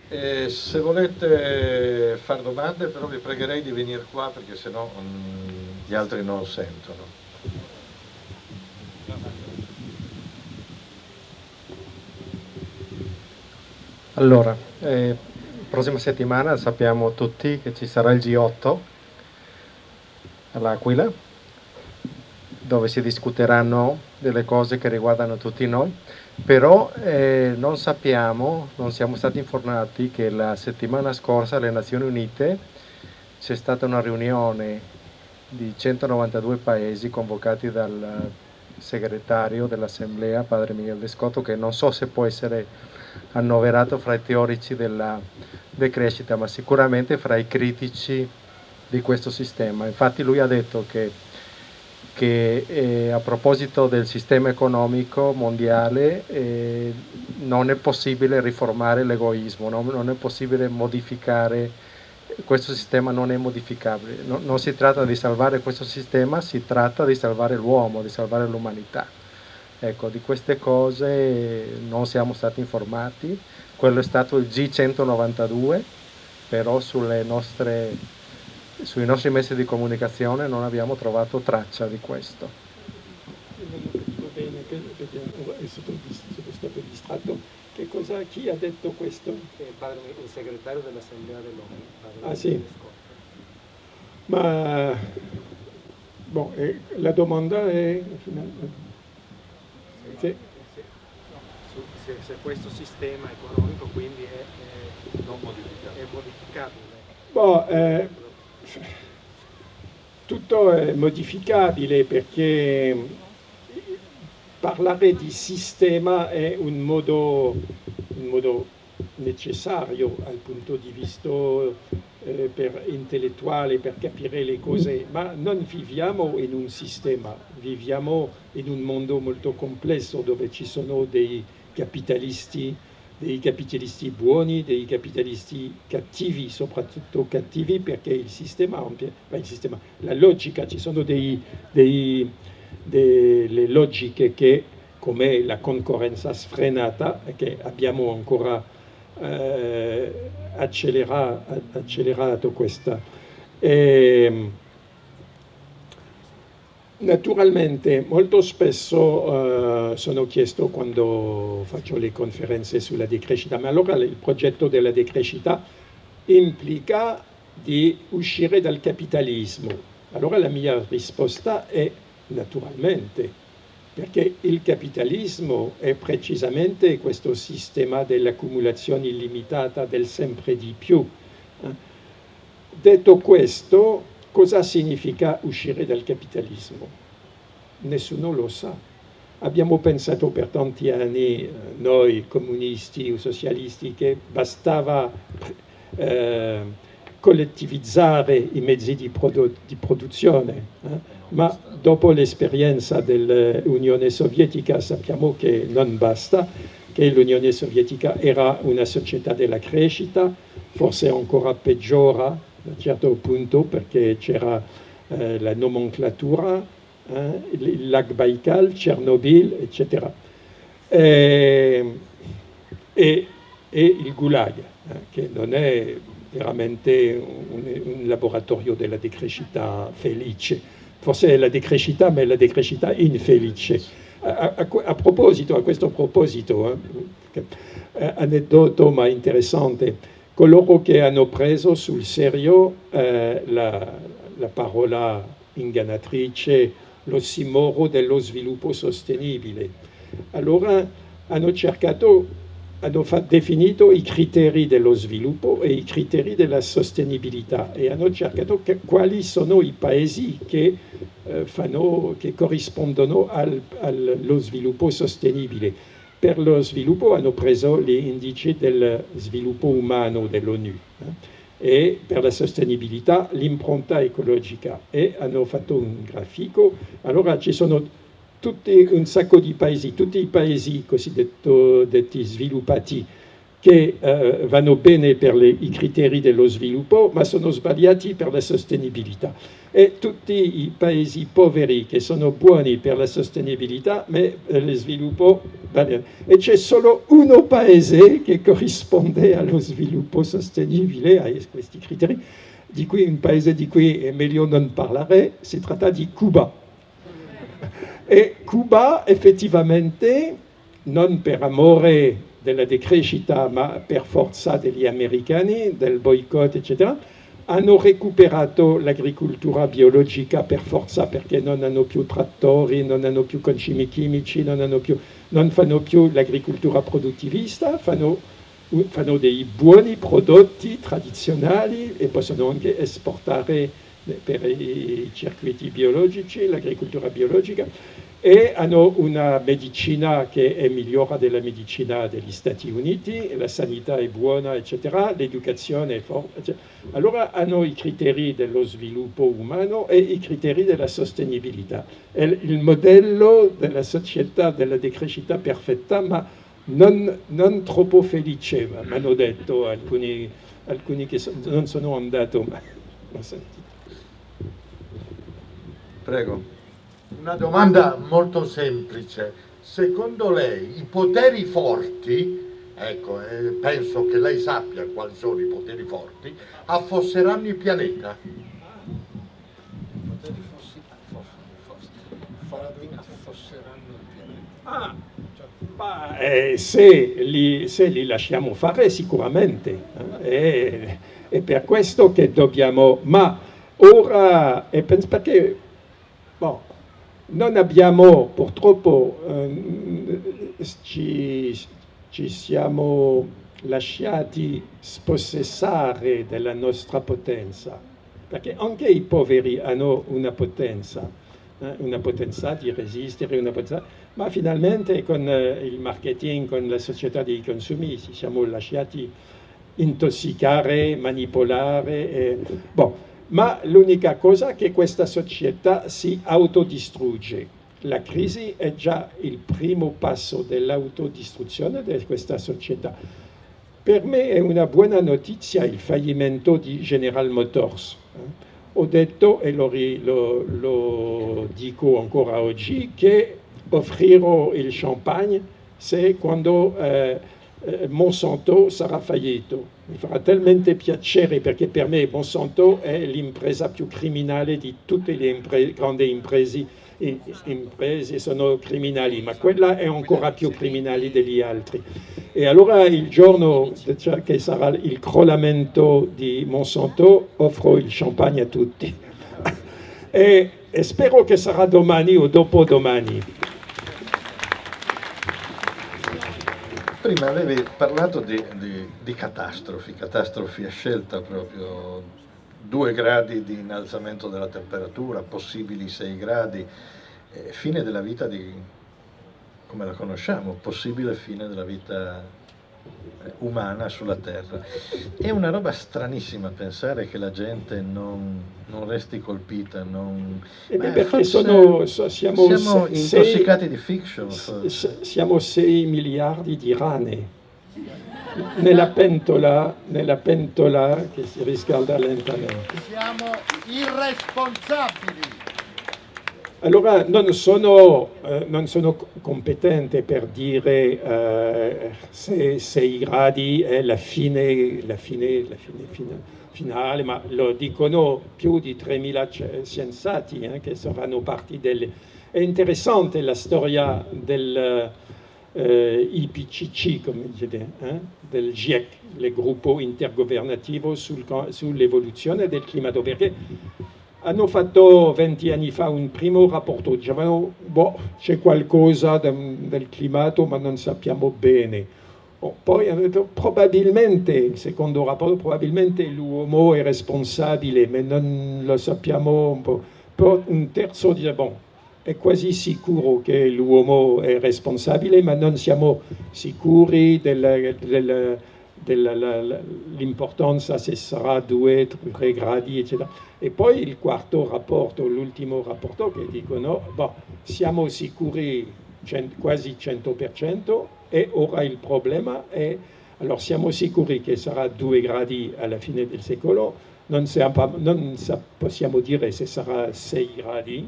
Se volete fare domande, però vi pregherei di venire qua perché sennò gli altri non sentono. Allora, prossima settimana sappiamo tutti che ci sarà il G8 all'Aquila, dove si discuteranno delle cose che riguardano tutti noi, però non sappiamo, non siamo stati informati che la settimana scorsa alle Nazioni Unite c'è stata una riunione di 192 paesi convocati dal segretario dell'Assemblea, padre Miguel De Scotto, che non so se può essere annoverato fra i teorici della decrescita, ma sicuramente fra i critici di questo sistema. Infatti lui ha detto che a proposito del sistema economico mondiale non è possibile riformare l'egoismo, non è possibile modificare questo sistema, non è modificabile, non si tratta di salvare questo sistema, si tratta di salvare l'uomo, di salvare l'umanità. Ecco, di queste cose non siamo stati informati, quello è stato il G192, però sui nostri mezzi di comunicazione non abbiamo trovato traccia di questo. Non ho capito bene perché sono stato distratto. Chi ha detto questo? Il segretario dell'Assemblea dell'ONU. Ah sì, ma boh, la domanda è Se questo sistema economico quindi è Non modificare. è modificabile. boh, tutto è modificabile perché parlare di sistema è un modo necessario al punto di vista per intellettuale per capire le cose, ma non viviamo in un sistema, viviamo in un mondo molto complesso dove ci sono dei capitalisti buoni, dei capitalisti cattivi, soprattutto cattivi perché la logica, ci sono delle logiche che, come la concorrenza sfrenata, che abbiamo ancora accelerato questa. Naturalmente, molto spesso sono chiesto quando faccio le conferenze sulla decrescita, ma allora il progetto della decrescita implica di uscire dal capitalismo. Allora la mia risposta è naturalmente, perché il capitalismo è precisamente questo sistema dell'accumulazione illimitata del sempre di più. Detto questo, cosa significa uscire dal capitalismo? Nessuno lo sa. Abbiamo pensato per tanti anni, noi comunisti o socialisti, che bastava collettivizzare i mezzi di produzione, ma dopo l'esperienza dell'Unione Sovietica sappiamo che non basta, che l'Unione Sovietica era una società della crescita, forse ancora peggiora a un certo punto perché c'era la nomenclatura, il lac Baikal, Chernobyl, eccetera. E il Gulag, che non è veramente un laboratorio della decrescita felice. Forse è la decrescita, ma è la decrescita infelice. A questo proposito, aneddoto ma interessante, coloro che hanno preso sul serio la parola ingannatrice, l'ossimoro dello sviluppo sostenibile, allora hanno definito i criteri dello sviluppo e i criteri della sostenibilità e hanno cercato quali sono i paesi che corrispondono allo sviluppo sostenibile. Per lo sviluppo hanno preso gli indici del sviluppo umano dell'ONU e per la sostenibilità l'impronta ecologica e hanno fatto un grafico. Allora ci sono un sacco di paesi, tutti i paesi cosiddetti sviluppati che vanno bene per i criteri dello sviluppo, ma sono sbagliati per la sostenibilità. E tutti i paesi poveri che sono buoni per la sostenibilità, ma lo sviluppo vale. E c'è solo un paese che corrisponde allo sviluppo sostenibile, a questi criteri, un paese di cui è meglio non parlare, si tratta di Cuba. E Cuba effettivamente, non per amore della decrescita, ma per forza degli americani, del boicott, eccetera, hanno recuperato l'agricoltura biologica per forza, perché non hanno più trattori, non hanno più concimi chimici, non fanno più l'agricoltura produttivista, fanno dei buoni prodotti tradizionali e possono anche esportare per i circuiti biologici, l'agricoltura biologica, e hanno una medicina che è migliore della medicina degli Stati Uniti, la sanità è buona, eccetera, l'educazione è forte, eccetera. Allora hanno i criteri dello sviluppo umano e i criteri della sostenibilità. È il modello della società della decrescita perfetta, ma non troppo felice, mi hanno detto alcuni che non sono andato, ma ho sentito. Prego. Una domanda molto semplice. Secondo lei i poteri forti, ecco, penso che lei sappia quali sono i poteri forti, affosseranno il pianeta? I poteri affosseranno il pianeta. Se li lasciamo fare sicuramente, è per questo che dobbiamo, ma ora, perché non abbiamo, purtroppo ci siamo lasciati spossessare della nostra potenza, perché anche i poveri hanno una potenza di resistere, ma finalmente con il marketing, con la società dei consumi, ci siamo lasciati intossicare, manipolare. Ma l'unica cosa è che questa società si autodistrugge. La crisi è già il primo passo dell'autodistruzione di questa società. Per me è una buona notizia il fallimento di General Motors. Ho detto, e lo dico ancora oggi, che offrirò il champagne se quando Monsanto sarà fallito. Mi farà talmente piacere, perché per me Monsanto è l'impresa più criminale di tutte le grandi imprese sono criminali, ma quella è ancora più criminale degli altri. E allora il giorno che sarà il crollamento di Monsanto offro il champagne a tutti. E spero che sarà domani o dopodomani. Prima avevi parlato di catastrofi a scelta proprio, 2 gradi di innalzamento della temperatura, possibili 6 gradi, fine della vita come la conosciamo, possibile fine della vita umana sulla Terra. È una roba stranissima pensare che la gente non resti colpita, perché siamo intossicati di fiction. Siamo 6 miliardi di rane nella pentola che si riscalda lentamente. Siamo irresponsabili. Allora non sono competente per dire se 6 gradi è la fine finale, ma lo dicono più di 3.000 scienziati che saranno parti È interessante la storia del IPCC, come dite, del GIEC, il gruppo intergovernativo sull'evoluzione del clima, perché hanno fatto 20 anni fa un primo rapporto, dicevano c'è qualcosa del climato ma non sappiamo bene. Poi hanno detto probabilmente, il secondo rapporto, probabilmente l'uomo è responsabile, ma non lo sappiamo un po'. Poi un terzo dice è quasi sicuro che l'uomo è responsabile, ma non siamo sicuri dell'importanza se sarà 2-3 gradi, eccetera. E poi il quarto rapporto, l'ultimo rapporto, che dicono siamo sicuri quasi 100%, e ora il problema è Allora siamo sicuri che sarà 2 gradi alla fine del secolo, non possiamo dire se sarà 6 gradi,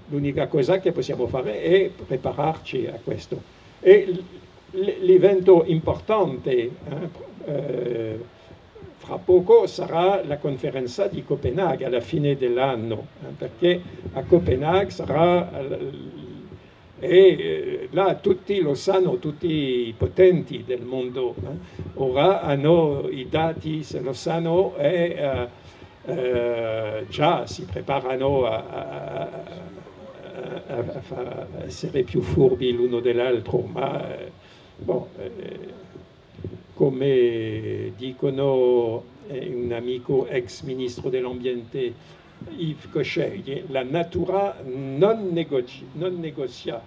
l'unica cosa che possiamo fare è prepararci a questo. E l'evento importante fra poco sarà la conferenza di Copenaghen alla fine dell'anno, perché a Copenaghen sarà, e là tutti lo sanno, tutti i potenti del mondo ora hanno i dati, se lo sanno, e già si preparano a essere più furbi l'uno dell'altro, ma come dicono un amico ex ministro dell'ambiente Yves Cochet, la natura non negozia.